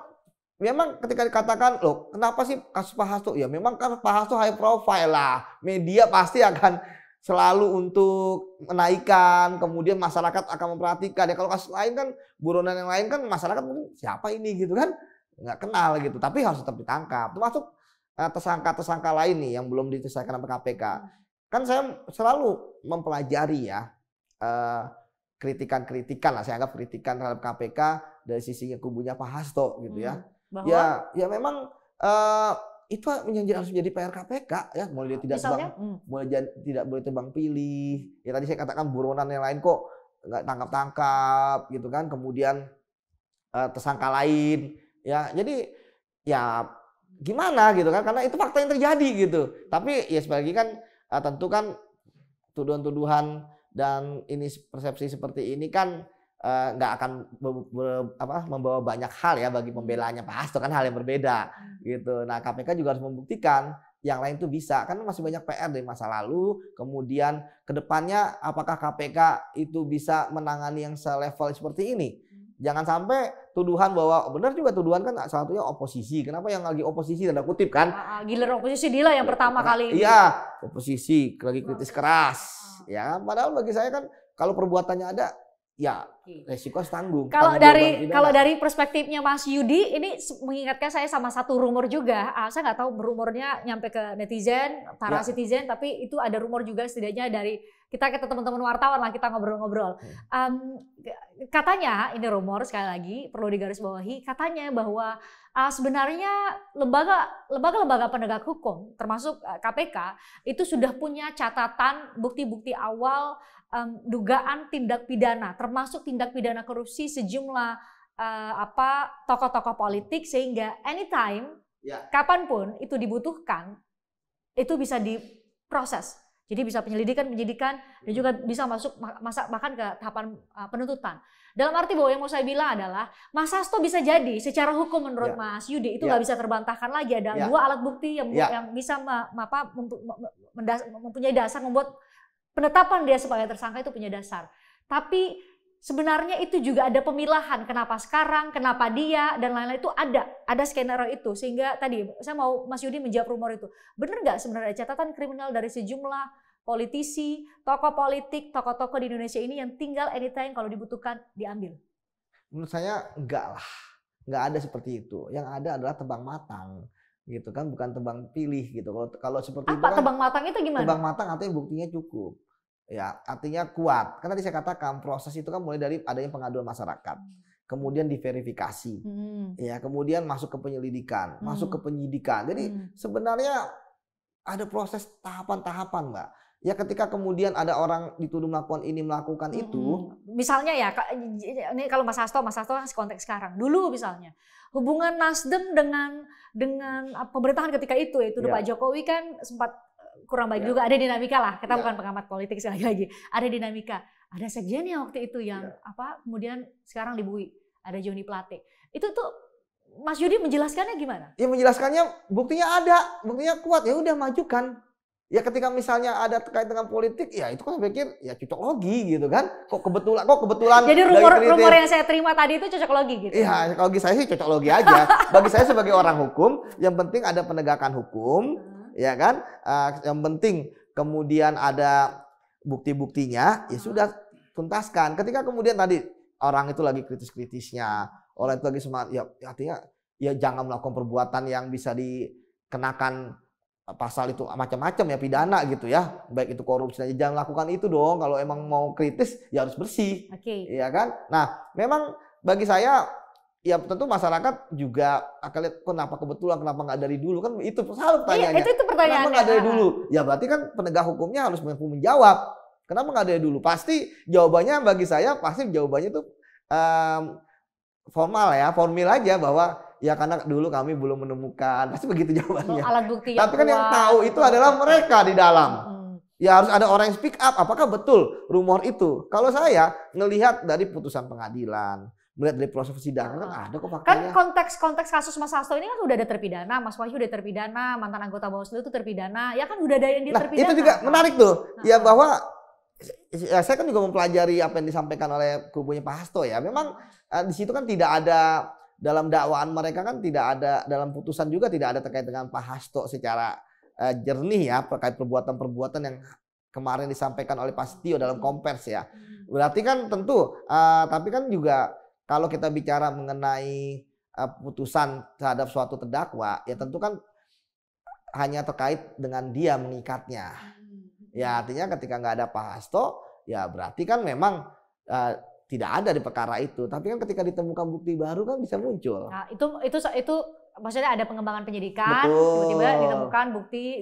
memang ketika dikatakan loh, kenapa sih kasus Pak Hasto? Ya memang kan Pak Hasto high profile lah, media pasti akan selalu untuk menaikkan, kemudian masyarakat akan memperhatikan. Ya kalau kasus lain kan, buronan yang lain kan masyarakat mungkin siapa ini gitu kan, nggak kenal gitu. Tapi harus tetap ditangkap. Termasuk tersangka-tersangka lain nih yang belum diselesaikan sama KPK. Kan saya selalu mempelajari ya kritikan-kritikan lah, saya anggap kritikan terhadap KPK dari sisinya kubunya Pak Hasto gitu ya. Bahwa? Ya memang itu harus menjadi PR KPK ya, mulai dia tidak boleh tebang pilih. Ya tadi saya katakan buronan yang lain kok nggak tangkap-tangkap gitu kan. Kemudian tersangka lain ya, jadi ya gimana gitu kan, karena itu fakta yang terjadi gitu. Tapi ya sekali lagi kan tentu kan tuduhan-tuduhan dan ini persepsi seperti ini kan nggak akan membawa banyak hal ya bagi pembelaannya Pak Hasto, kan hal yang berbeda gitu. Nah KPK juga harus membuktikan yang lain tuh bisa, karena masih banyak PR dari masa lalu. Kemudian kedepannya apakah KPK itu bisa menangani yang selevel seperti ini? Jangan sampai tuduhan bahwa benar juga tuduhan kan salah satunya oposisi. Kenapa yang lagi oposisi tanda kutip kan? Gilir oposisi Dila yang pertama kali ini. Iya, oposisi lagi kritis keras. Ya, padahal bagi saya kan kalau perbuatannya ada, ya resiko harus tanggung. Kalau dari perspektifnya Mas Yudi, ini mengingatkan saya sama satu rumor juga. Saya nggak tahu rumornya nyampe ke netizen, para citizen, tapi itu ada rumor juga setidaknya dari kita teman-teman wartawan lah, kita ngobrol-ngobrol. Katanya ini rumor, sekali lagi perlu digarisbawahi, katanya bahwa sebenarnya lembaga-lembaga penegak hukum termasuk KPK itu sudah punya catatan bukti-bukti awal dugaan tindak pidana, termasuk tindak pidana korupsi sejumlah tokoh-tokoh politik, sehingga anytime, kapanpun itu dibutuhkan, itu bisa diproses. Jadi bisa penyidikan dan juga bisa masuk bahkan ke tahapan penuntutan. Dalam arti bahwa yang mau saya bilang adalah Mas Hasto bisa jadi secara hukum menurut Mas Yudi itu nggak bisa terbantahkan lagi, ada dua alat bukti yang bisa mempunyai dasar membuat penetapan dia sebagai tersangka itu punya dasar. Tapi sebenarnya itu juga ada pemilahan, kenapa sekarang, kenapa dia, dan lain-lain itu ada skenario itu. Sehingga tadi saya mau Mas Yudi menjawab rumor itu. Benar nggak sebenarnya catatan kriminal dari sejumlah politisi, tokoh politik, tokoh-tokoh di Indonesia ini yang tinggal anytime kalau dibutuhkan diambil? Menurut saya enggak lah, nggak ada seperti itu. Yang ada adalah tebang matang, gitu kan, bukan tebang pilih gitu. Kalau seperti itu kan, tebang matang itu gimana? Tebang matang artinya buktinya cukup, ya artinya kuat. Kan tadi saya katakan proses itu kan mulai dari adanya pengaduan masyarakat, kemudian diverifikasi, ya kemudian masuk ke penyelidikan, masuk ke penyidikan. Jadi sebenarnya ada proses tahapan-tahapan, Mbak. Ya ketika kemudian ada orang dituduh melakukan ini, melakukan itu. Misalnya ya, ini kalau Mas Hasto kan konteks sekarang. Dulu misalnya, hubungan Nasdem dengan pemerintahan ketika itu, yaitu Pak Jokowi kan sempat kurang baik juga. Ada dinamika lah, kita bukan pengamat politik sekali lagi. Ada dinamika. Ada sekjennya waktu itu yang kemudian sekarang dibui. Ada Joni Plate. Itu tuh Mas Yudi menjelaskannya gimana? Ya menjelaskannya buktinya ada, buktinya kuat, ya udah majukan. Ya ketika misalnya ada terkait dengan politik, ya itu kan saya pikir ya cocok logi gitu kan. Kok kebetulan. Jadi rumor yang saya terima tadi itu cocok logi gitu. Iya, kalau bagi saya sih cocok logi aja. Bagi saya sebagai orang hukum, yang penting ada penegakan hukum, ya kan. Yang penting kemudian ada bukti-buktinya, ya sudah tuntaskan. Ketika kemudian tadi orang itu lagi kritis-kritisnya, orang itu lagi semangat, ya artinya ya jangan melakukan perbuatan yang bisa dikenakan pasal itu macam-macam ya, pidana gitu ya, baik itu korupsi aja, jangan lakukan itu dong. Kalau emang mau kritis ya harus bersih, ya kan. Nah memang bagi saya ya tentu masyarakat juga akan lihat kenapa nggak dari dulu, kan itu selalu pertanyaannya. Itu pertanyaannya. Kenapa nggak dari dulu? Ya berarti kan penegak hukumnya harus mampu menjawab. Kenapa nggak dari dulu? Pasti jawabannya bagi saya itu formil aja bahwa ya karena dulu kami belum menemukan, pasti begitu jawabannya. Alat bukti tapi kan yang tahu itu adalah mereka di dalam. Ya harus ada orang yang speak up, apakah betul rumor itu. Kalau saya ngelihat dari putusan pengadilan, melihat dari proses persidangan, kan ada kok faktanya. Kan konteks kasus Mas Hasto ini kan udah ada terpidana, Mas Wahyu udah terpidana, mantan anggota Bawaslu itu terpidana, ya kan udah ada yang terpidana. Itu juga menarik tuh, ya bahwa ya saya kan juga mempelajari apa yang disampaikan oleh kubunya Pak Hasto ya. Memang di situ kan tidak ada, dalam dakwaan mereka kan tidak ada, dalam putusan juga tidak ada terkait dengan Pak Hasto secara jernih ya, terkait perbuatan-perbuatan yang kemarin disampaikan oleh Pak Setio dalam kompers ya. Berarti kan tentu, tapi kan juga kalau kita bicara mengenai putusan terhadap suatu terdakwa, ya tentu kan hanya terkait dengan dia mengikatnya. Ya artinya ketika nggak ada Pak Hasto, ya berarti kan memang tidak ada di perkara itu. Tapi kan ketika ditemukan bukti baru kan bisa muncul. Nah, itu maksudnya ada pengembangan penyidikan, tiba-tiba ditemukan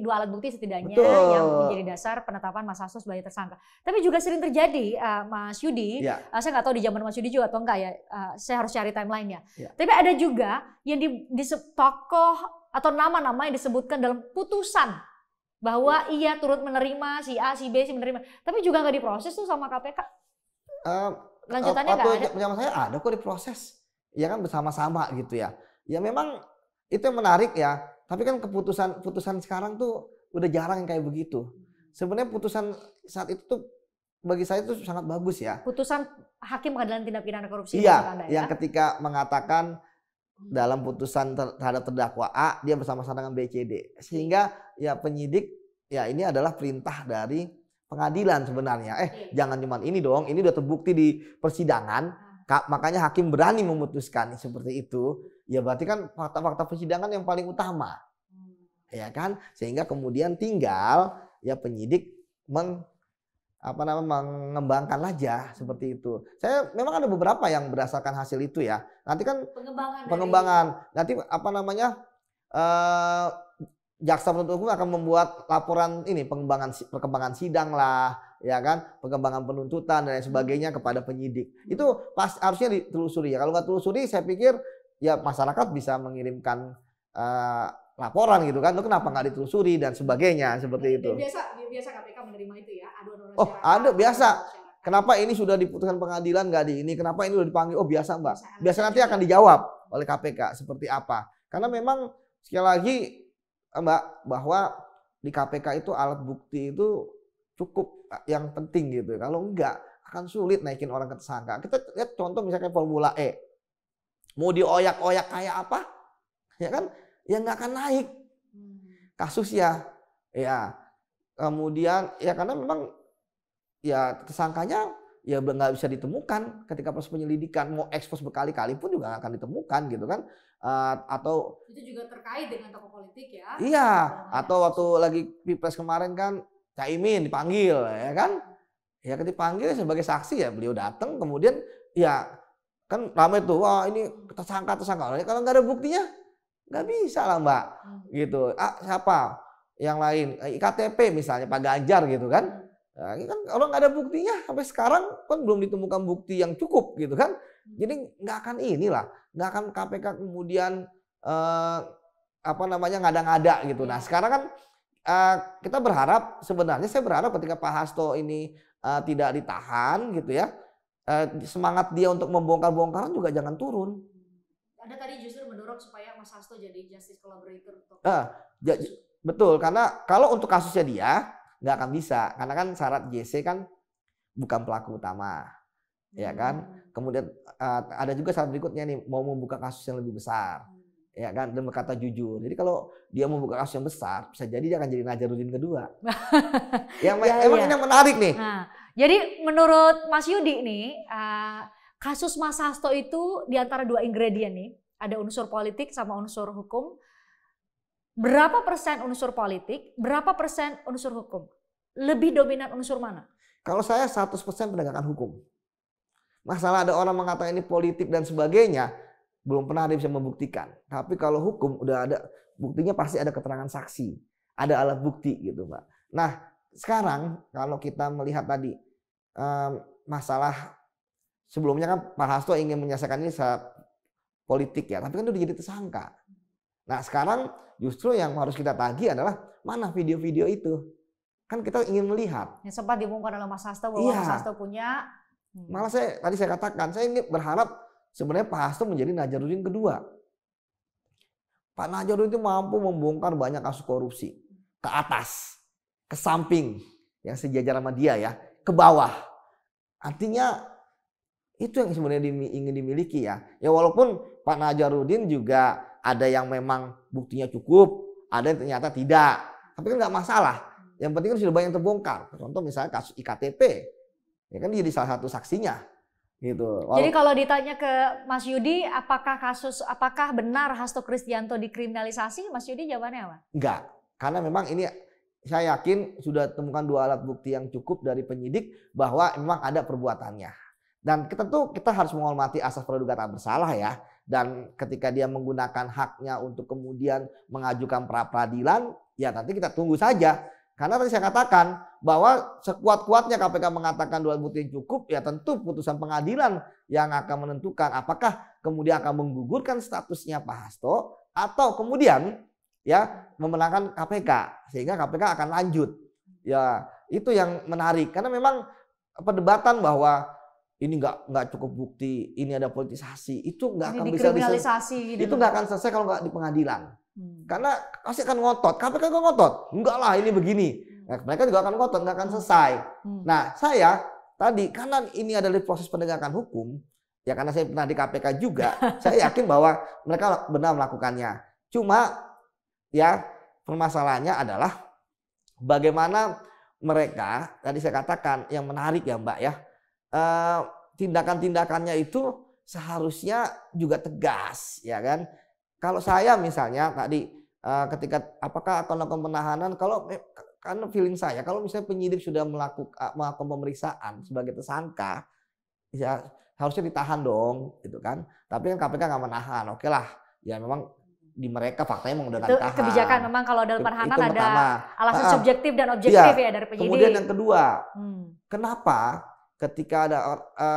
dua alat bukti setidaknya yang menjadi dasar penetapan Mas Hasto sebagai tersangka. Tapi juga sering terjadi, Mas Yudi, saya nggak tahu di zaman Mas Yudi juga atau enggak ya, saya harus cari timelinenya. Tapi ada juga yang di tokoh atau nama-nama yang disebutkan dalam putusan bahwa ia turut menerima, si A, si B, si menerima, tapi juga nggak diproses tuh sama KPK. Lanjutannya nggak ada. Zaman saya ada kok diproses, ya kan bersama-sama gitu ya. Ya memang itu yang menarik ya. Tapi kan putusan sekarang tuh udah jarang yang kayak begitu. Sebenarnya putusan saat itu tuh bagi saya itu sangat bagus ya. Putusan Hakim Pengadilan Tindak Pidana Korupsi. Iya, yang ketika mengatakan dalam putusan terhadap terdakwa A dia bersama-sama dengan B, C, D, sehingga ya penyidik ya ini adalah perintah dari pengadilan sebenarnya. Jangan cuma ini dong, ini udah terbukti di persidangan, makanya hakim berani memutuskan seperti itu. Ya berarti kan fakta-fakta persidangan yang paling utama. Ya kan? Sehingga kemudian tinggal ya penyidik mengembangkan aja seperti itu. Saya memang ada beberapa yang berdasarkan hasil itu ya. Nanti kan pengembangan nanti jaksa penuntut umum akan membuat laporan ini perkembangan sidang lah, ya kan, pengembangan penuntutan dan lain sebagainya kepada penyidik. Itu harusnya ditelusuri ya. Kalau nggak telusuri, saya pikir ya masyarakat bisa mengirimkan laporan gitu kan, itu kenapa nggak ditelusuri dan sebagainya seperti itu. Biasa KPK menerima itu ya, aduan-aduan masyarakat. Ada biasa. Kenapa ini sudah diputuskan pengadilan nggak di ini? Kenapa ini sudah dipanggil? Oh biasa Mbak. Biasa nanti akan dijawab oleh KPK seperti apa. Karena memang sekali lagi Mbak, bahwa di KPK itu alat bukti itu cukup yang penting gitu. Kalau enggak akan sulit naikin orang ke tersangka. Kita lihat contoh misalnya Formula E. Mau dioyak-oyak kayak apa? Ya kan? Ya nggak akan naik kasusnya. Ya. Kemudian ya karena memang ya tersangkanya ya nggak bisa ditemukan ketika proses penyelidikan. Mau ekspos berkali-kali pun juga nggak akan ditemukan gitu kan. Atau itu juga terkait dengan tokoh politik ya. Iya, atau waktu lagi Pilpres kemarin kan Caimin dipanggil ya kan. Ya dipanggil sebagai saksi ya beliau datang kemudian ya kan ramai tuh, wah ini tersangka. Kalau nggak ada buktinya nggak bisa lah Mbak. Gitu. Siapa? Yang lain, IKTP misalnya Pak Ganjar gitu kan. Nah, ini kan kalau nggak ada buktinya sampai sekarang kan belum ditemukan bukti yang cukup gitu kan. Jadi nggak akan nggak akan KPK kemudian ngada-ngada gitu. Nah sekarang kan kita berharap saya berharap ketika Pak Hasto ini tidak ditahan gitu ya, semangat dia untuk membongkar-bongkaran juga jangan turun. Anda tadi justru mendorong supaya Mas Hasto jadi justice collaborator. Betul, karena kalau untuk kasusnya dia nggak akan bisa, karena kan syarat JC kan bukan pelaku utama, ya kan. Kemudian ada juga syarat berikutnya nih, mau membuka kasus yang lebih besar, ya kan, dan berkata jujur. Jadi kalau dia membuka kasus yang besar, bisa jadi dia akan jadi Najarudin kedua. Emang ini yang menarik nih. Nah, jadi menurut Mas Yudi nih, kasus Mas Hasto itu di antara dua ingredient nih, ada unsur politik sama unsur hukum. Berapa persen unsur politik, berapa persen unsur hukum? Lebih dominan unsur mana? Kalau saya 100% penegakan hukum. Masalah ada orang mengatakan ini politik dan sebagainya, belum pernah ada yang bisa membuktikan. Tapi kalau hukum udah ada buktinya, pasti ada keterangan saksi, ada alat bukti gitu Pak. Nah sekarang kalau kita melihat tadi masalah sebelumnya kan Pak Hasto ingin menyelesaikan ini secara politik ya, tapi kan udah jadi tersangka. Nah sekarang justru yang harus kita tagih adalah mana video-video itu. Kan kita ingin melihat. Yang sempat dibongkar oleh Mas Hasto bahwa Mas Hasto punya. Malah tadi saya katakan, saya ingin berharap sebenarnya Pak Hasto menjadi Najarudin kedua. Pak Najarudin itu mampu membongkar banyak kasus korupsi. Ke atas, ke samping, yang sejajar sama dia ya, ke bawah. Artinya itu yang sebenarnya ingin dimiliki ya. Ya walaupun Pak Najarudin juga ada yang memang buktinya cukup, ada yang ternyata tidak. Tapi kan nggak masalah. Yang penting kan sudah banyak terbongkar. Contoh misalnya kasus IKTP, ya kan dia jadi salah satu saksinya. Gitu. Jadi kalau ditanya ke Mas Yudi, apakah benar Hasto Kristianto dikriminalisasi? Mas Yudi jawabannya apa? Enggak, karena memang ini saya yakin sudah temukan dua alat bukti yang cukup dari penyidik bahwa memang ada perbuatannya. Dan kita harus menghormati asas praduga tak bersalah ya. Dan ketika dia menggunakan haknya untuk kemudian mengajukan pra peradilan, ya nanti kita tunggu saja. Karena tadi saya katakan bahwa sekuat-kuatnya KPK mengatakan dua bukti yang cukup, ya tentu putusan pengadilan yang akan menentukan apakah kemudian akan menggugurkan statusnya Pak Hasto atau kemudian ya memenangkan KPK sehingga KPK akan lanjut. Ya itu yang menarik karena memang perdebatan bahwa ini nggak cukup bukti, ini ada politisasi, itu nggak akan bisa gitu. Itu nggak akan selesai kalau nggak di pengadilan. Karena pasti akan ngotot, KPK kan ngotot, enggak lah ini begini. Nah, mereka juga akan ngotot, nggak akan selesai. Nah saya tadi karena ini adalah proses penegakan hukum, ya karena saya pernah di KPK juga, saya yakin bahwa mereka benar melakukannya. Cuma ya permasalahannya adalah bagaimana mereka tadi saya katakan yang menarik ya Mbak ya, tindakan-tindakannya itu seharusnya juga tegas ya kan. Kalau saya misalnya tadi ketika apakah akan melakukan penahanan, kalau karena feeling saya kalau misalnya penyidik sudah melakukan pemeriksaan sebagai tersangka ya harusnya ditahan dong gitu kan. Tapi kan KPK nggak menahan. Oke lah ya memang di mereka faktanya memang udah nggak ditahan. Kebijakan memang kalau dalam penahanan ada pertama. alasan subjektif dan objektif ya dari penyidik. Kemudian yang kedua, kenapa ketika ada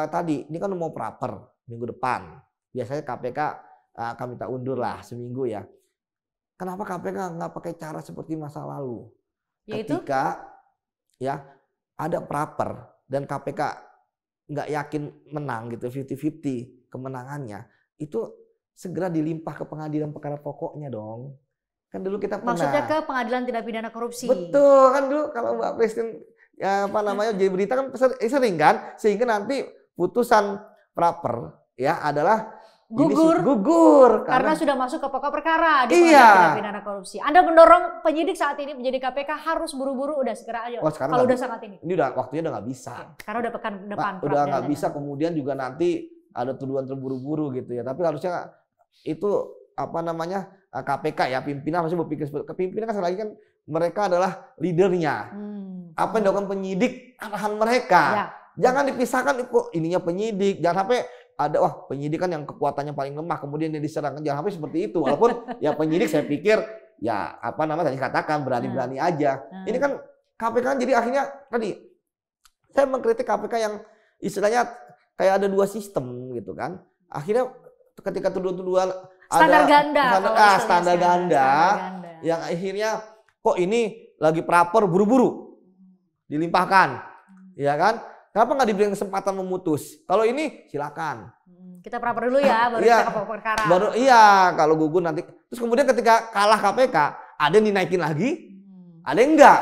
tadi ini kan mau praper minggu depan, biasanya KPK akan minta undur lah seminggu ya. Kenapa KPK nggak pakai cara seperti masa lalu? Yaitu? Ketika ya ada praper dan KPK nggak yakin menang gitu 50-50 kemenangannya, itu segera dilimpah ke pengadilan perkara pokoknya dong. Kan dulu kita pernah. Maksudnya ke pengadilan tindak pidana korupsi. Betul kan dulu kalau Mbak Presiden ya apa namanya jadi berita kan sering kan, sehingga nanti putusan praper ya adalah gugur karena sudah masuk ke pokok perkara di pengadilan tindak pidana korupsi. Anda mendorong penyidik saat ini menjadi KPK harus buru-buru udah segera aja. Kalau udah saat ini. Ini udah waktunya udah nggak bisa. Karena udah pekan depan. Udah nggak bisa, kemudian juga nanti ada tuduhan terburu-buru gitu ya. Tapi harusnya itu apa namanya KPK ya, pimpinan harusnya berpikir seperti pimpinan kan lagi kan mereka adalah leadernya. Apa yang dilakukan penyidik arahan mereka. Ya. Jangan dipisahkan kok ininya penyidik. Jangan sampai ada penyidik kan yang kekuatannya paling lemah kemudian dia diserang. Jangan sampai seperti itu. Walaupun ya penyidik saya pikir ya apa namanya tadi katakan berani-berani aja. Ini kan KPK kan jadi akhirnya tadi saya mengkritik KPK yang istilahnya kayak ada dua sistem gitu kan. Akhirnya ketika tuduhan-tuduhan standar ganda yang akhirnya kok ini lagi praper buru-buru dilimpahkan, ya kan? Kenapa nggak diberi kesempatan memutus? Kalau ini silakan. Kita praper dulu ya, baru kita ke pokok perkara. Baru kalau gugur nanti. Terus kemudian ketika kalah KPK, ada yang dinaikin lagi, ada yang enggak.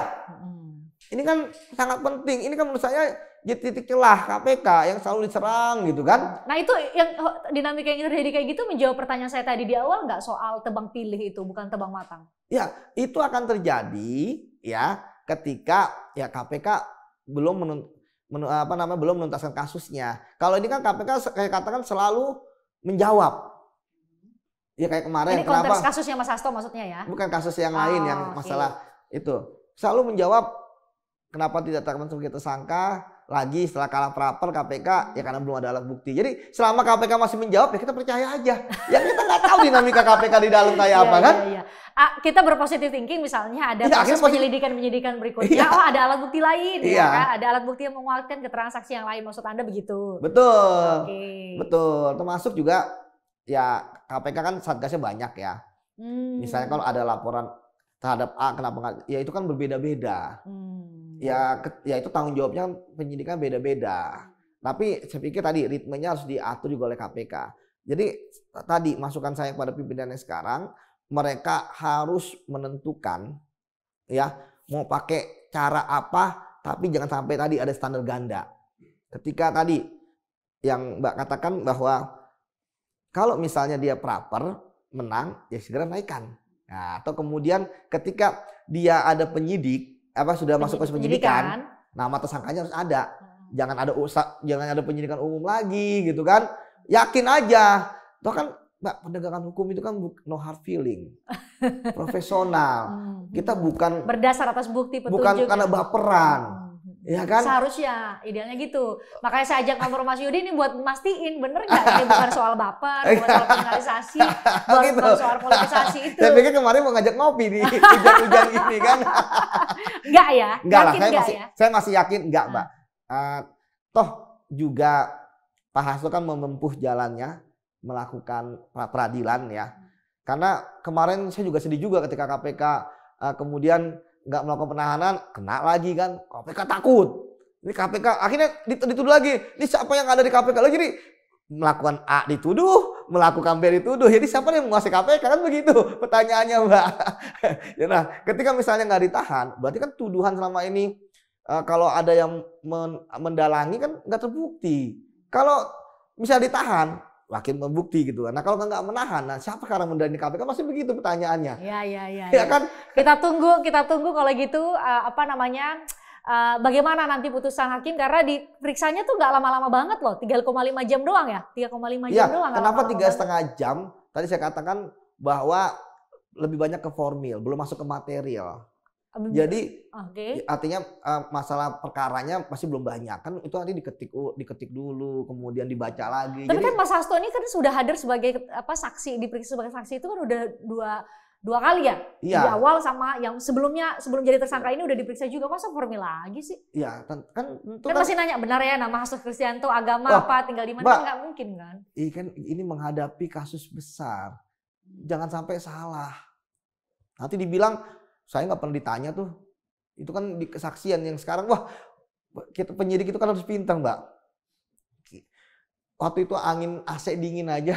Ini kan sangat penting. Ini kan menurut saya jadi titik celah KPK yang selalu diserang gitu kan. Nah itu yang dinamika yang terjadi kayak gitu menjawab pertanyaan saya tadi di awal nggak soal tebang pilih itu, bukan tebang matang. Ya itu akan terjadi ya ketika ya KPK belum belum menuntaskan kasusnya. Kalau ini kan KPK kayak katakan selalu menjawab. Ya kayak kemarin. Ini konteks kasusnya Mas Hasto maksudnya ya? Bukan kasus yang lain yang masalah itu. Selalu menjawab kenapa tidak termasuk sebagai tersangka lagi setelah kalah praper KPK ya karena belum ada alat bukti. Jadi selama KPK masih menjawab ya kita percaya aja. Ya kita nggak tahu dinamika KPK di dalam kayak apa kan? Kita berpositif thinking misalnya ada proses penyelidikan berikutnya. Oh ada alat bukti lain ya kan? Ada alat bukti yang menguatkan keterangan saksi yang lain. Maksud Anda begitu? Betul. Betul. Termasuk juga ya KPK kan satgasnya banyak ya. Misalnya kalau ada laporan terhadap A kenapa nggak? Ya itu kan berbeda-beda. Ya itu tanggung jawabnya penyidikan beda-beda. Tapi saya pikir tadi ritmenya harus diatur juga oleh KPK. Jadi tadi masukan saya kepada pimpinannya sekarang, mereka harus menentukan ya mau pakai cara apa, tapi jangan sampai tadi ada standar ganda. Ketika tadi yang Mbak katakan bahwa kalau misalnya dia praper menang, ya segera naikkan. Nah, atau kemudian ketika dia ada penyidik sudah masuk ke penyidikan, nama tersangkanya harus ada. Jangan ada penyidikan umum lagi gitu kan. Yakin aja. Toh kan Mbak, penegakan hukum itu kan no hard feeling. Profesional. Kita bukan berdasar atas bukti petunjuk. Bukan karena baperan. Ya kan? Seharusnya idealnya gitu. Makanya saya ajak ngobrol Mas Yudi ini buat mastiin bener nggak ini bukan soal baper, bukan soal kriminalisasi, bukan soal politisasi itu. Saya pikir kemarin mau ngajak ngopi di hujan-hujan gini kan. Enggak ya? Enggak lah, saya masih yakin enggak, Mbak. Toh juga Pak Hasto kan menempuh jalannya melakukan peradilan ya. Karena kemarin saya juga sedih juga ketika KPK kemudian nggak melakukan penahanan, kena lagi kan. KPK takut. Ini KPK akhirnya dituduh lagi. Ini siapa yang ada di KPK lagi? Jadi melakukan A dituduh, melakukan B dituduh. Jadi siapa yang menguasai KPK kan begitu pertanyaannya, Mbak. Ya, nah, ketika misalnya nggak ditahan, berarti kan tuduhan selama ini kalau ada yang mendalangi kan nggak terbukti. Kalau misalnya ditahan, makin membukti gitu. Nah kalau nggak menahan, nah siapa sekarang mendalangi KPK masih begitu pertanyaannya. Ya kan? Kita tunggu kalau gitu bagaimana nanti putusan hakim karena diperiksanya tuh nggak lama-lama banget loh, 3,5 jam doang ya, 3,5 jam doang. Kenapa 3,5 jam? Tadi saya katakan bahwa lebih banyak ke formil, belum masuk ke material. Jadi artinya masalah perkaranya masih belum banyak kan, itu nanti diketik dulu, kemudian dibaca lagi. Tapi kan Mas Hasto ini kan sudah hadir sebagai saksi, diperiksa sebagai saksi itu kan udah dua kali ya? Di awal sama yang sebelum jadi tersangka ini udah diperiksa juga, masa formil lagi sih? Iya, kan masih nanya benar ya nama Hasto Kristianto, agama apa, tinggal di mana, kan nggak mungkin kan? Iya kan, ini menghadapi kasus besar, jangan sampai salah. Nanti dibilang saya nggak pernah ditanya tuh, itu kan di kesaksian yang sekarang, wah kita penyidik itu kan harus pintar Mbak. Waktu itu angin AC dingin aja.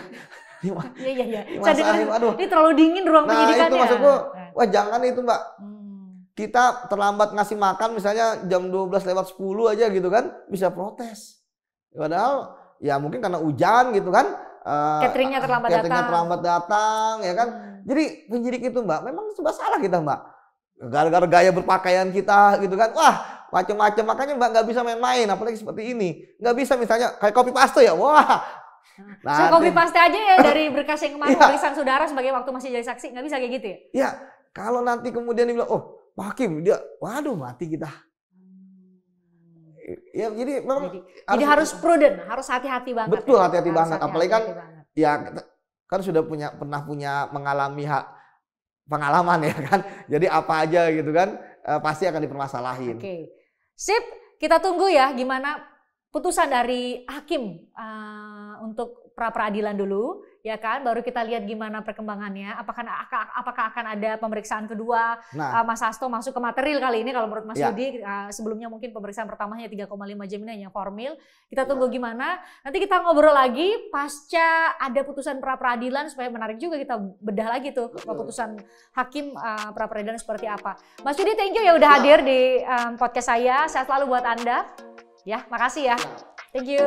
Iya. Ini terlalu dingin ruang penyidikannya. Itu maksudku, wah jangan itu Mbak. Kita terlambat ngasih makan misalnya jam 12:10 aja gitu kan, bisa protes. Padahal ya mungkin karena hujan gitu kan. Cateringnya terlambat datang ya kan. Jadi penyidik itu Mbak, memang sudah salah kita Mbak. Gara-gara gaya berpakaian kita gitu kan, wah macam-macam, makanya Mbak nggak bisa main-main, apalagi seperti ini. Nggak bisa misalnya kayak copy paste ya, wah. Saya copy paste aja ya dari berkas yang kemarin pemeriksaan saudara sebagai waktu masih jadi saksi, nggak bisa kayak gitu ya? Iya, kalau nanti kemudian dibilang, oh Pak Hakim dia, waduh mati kita. Ya jadi memang harus prudent, harus hati-hati banget. Betul, hati-hati banget, apalagi kan ya kan sudah pernah punya mengalami pengalaman ya kan. Jadi apa aja gitu kan pasti akan dipermasalahin. Oke. Sip, kita tunggu ya gimana putusan dari hakim untuk pra peradilan dulu ya kan, baru kita lihat gimana perkembangannya, apakah akan ada pemeriksaan kedua. Mas Hasto masuk ke material kali ini kalau menurut Mas Yudi. Sebelumnya mungkin pemeriksaan pertamanya 3,5 jam ini hanya formil. Kita tunggu gimana, nanti kita ngobrol lagi pasca ada putusan pra peradilan supaya menarik juga, kita bedah lagi tuh putusan hakim pra peradilan seperti apa. Mas Yudi, thank you ya udah hadir di podcast saya, sehat selalu buat Anda ya, makasih ya, thank you.